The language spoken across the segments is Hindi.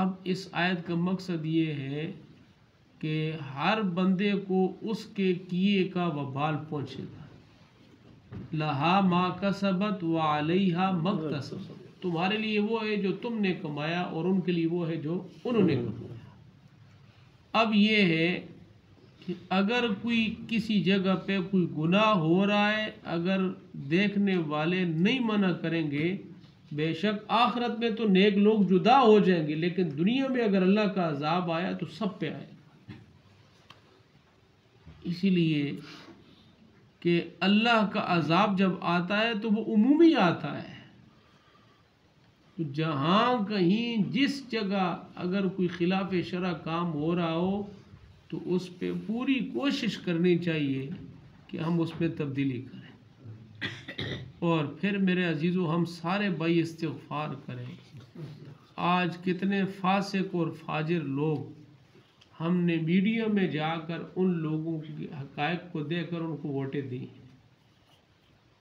अब इस आयत का मकसद ये है कि हर बंदे को उसके किए का वबाल पहुँचेगा। लहा मा कसबत व अलैहा मक्तसबत, तुम्हारे लिए वो है जो तुमने कमाया और उनके लिए वो है जो उन्होंने कमाया। अब ये है कि अगर कोई किसी जगह पे कोई गुनाह हो रहा है, अगर देखने वाले नहीं मना करेंगे, बेशक आखिरत में तो नेक लोग जुदा हो जाएंगे, लेकिन दुनिया में अगर अल्लाह का अजाब आया तो सब पे आएगा। इसीलिए कि अल्लाह का अजाब जब आता है तो वो उमूमी आता है। तो जहाँ कहीं जिस जगह अगर कोई खिलाफ शरअ काम हो रहा हो तो उस पर पूरी कोशिश करनी चाहिए कि हम उस पर तब्दीली करें। और फिर मेरे अजीज़ों, हम सारे भाई इस्तिग़फ़ार करें। आज कितने फासिक और फाजिर लोग, हमने मीडिया में जाकर उन लोगों की हक़ाइक़ को देखकर उनको वोटें दी।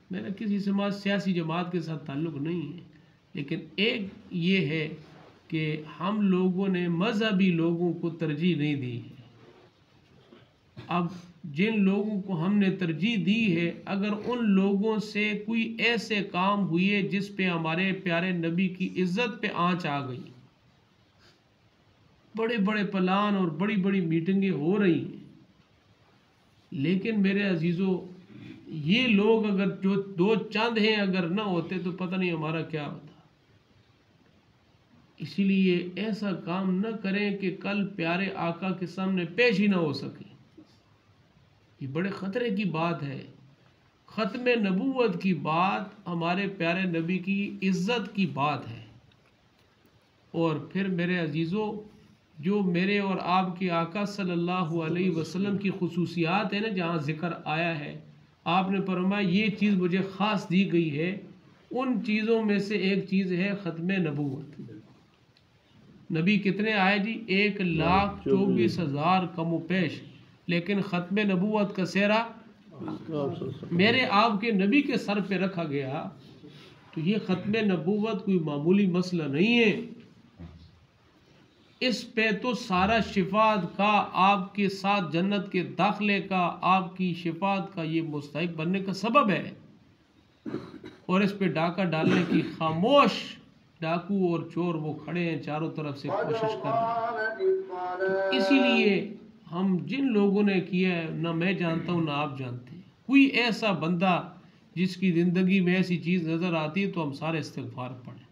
मेरा किसी समाज सियासी जमात के साथ ताल्लुक़ नहीं है, लेकिन एक ये है कि हम लोगों ने मज़हबी लोगों को तरजीह नहीं दी है। अब जिन लोगों को हमने तरजीह दी है, अगर उन लोगों से कोई ऐसे काम हुए जिस पे हमारे प्यारे नबी की इज़्ज़त पे आँच आ गई, बड़े बड़े प्लान और बड़ी बड़ी मीटिंगें हो रही हैं, लेकिन मेरे अजीज़ों, ये लोग अगर जो दो चंद हैं अगर ना होते तो पता नहीं हमारा क्या होता। इसीलिए ऐसा काम न करें कि कल प्यारे आका के सामने पेश ही ना हो सके। ये बड़े ख़तरे की बात है। ख़त्म नबूवत की बात हमारे प्यारे नबी की इज़्ज़त की बात है। और फिर मेरे अजीज़ों, जो मेरे और आपके आका सल्लल्लाहु अलैहि वसल्लम की खुसूसियात है ना, जहाँ ज़िक्र आया है, आपने फरमाया ये चीज़ मुझे ख़ास दी गई है, उन चीज़ों में से एक चीज़ है ख़त्म नबूवत। नबी कितने आए जी? 1,24,000 कमो पेश, लेकिन ख़त्म नबूवत का सेहरा मेरे आपके नबी के सर पे रखा गया। तो ये ख़त्म नबूवत कोई मामूली मसला नहीं है। इस पे तो सारा शिफात का, आपके साथ जन्नत के दाखिले का, आपकी शिफात का ये मुस्तहिक बनने का सबब है। और इस पे डाका डालने की खामोश डाकू और चोर वो खड़े हैं, चारों तरफ से कोशिश कर रहे हैं। इसीलिए हम जिन लोगों ने किया है, ना मैं जानता हूँ ना आप जानते हैं, कोई ऐसा बंदा जिसकी ज़िंदगी में ऐसी चीज़ नज़र आती है तो हम सारे इस्तिग़फ़ार पढ़ें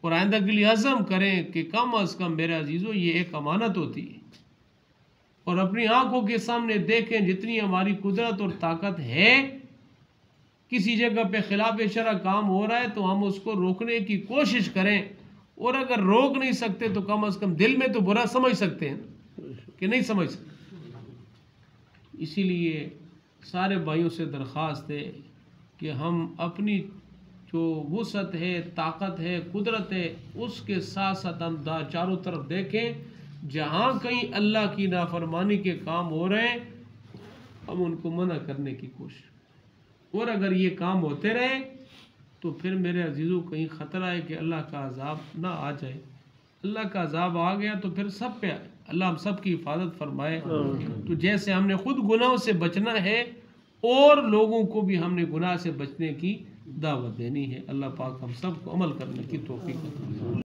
और आइंदा के लिए अज़म करें कि कम अज़ कम मेरे अजीज़ों ये एक अमानत होती है। और अपनी आंखों के सामने देखें, जितनी हमारी कुदरत और ताकत है, किसी जगह पे खिलाफ शरअ काम हो रहा है तो हम उसको रोकने की कोशिश करें। और अगर रोक नहीं सकते तो कम अज़ कम दिल में तो बुरा समझ सकते हैं कि नहीं समझ सकते। इसीलिए सारे भाइयों से दरख्वास्त है कि हम अपनी जो वुसअत है, ताकत है, कुदरत है, उसके साथ साथ हम चारों तरफ देखें, जहाँ कहीं अल्लाह की नाफरमानी के काम हो रहे हैं हम उनको मना करने की कोशिश। और अगर ये काम होते रहे तो फिर मेरे अजीज़ों कहीं ख़तरा है कि अल्लाह का अज़ाब ना आ जाए। अल्लाह का अज़ाब आ गया तो फिर सब पे आए। अल्लाह हम सब की हिफाजत फरमाए। तो जैसे हमने खुद गुनाहों से बचना है और लोगों को भी हमने गुनाह से बचने की दावत देनी है। अल्लाह पाक हम सब को अमल करने की तौफीक दे।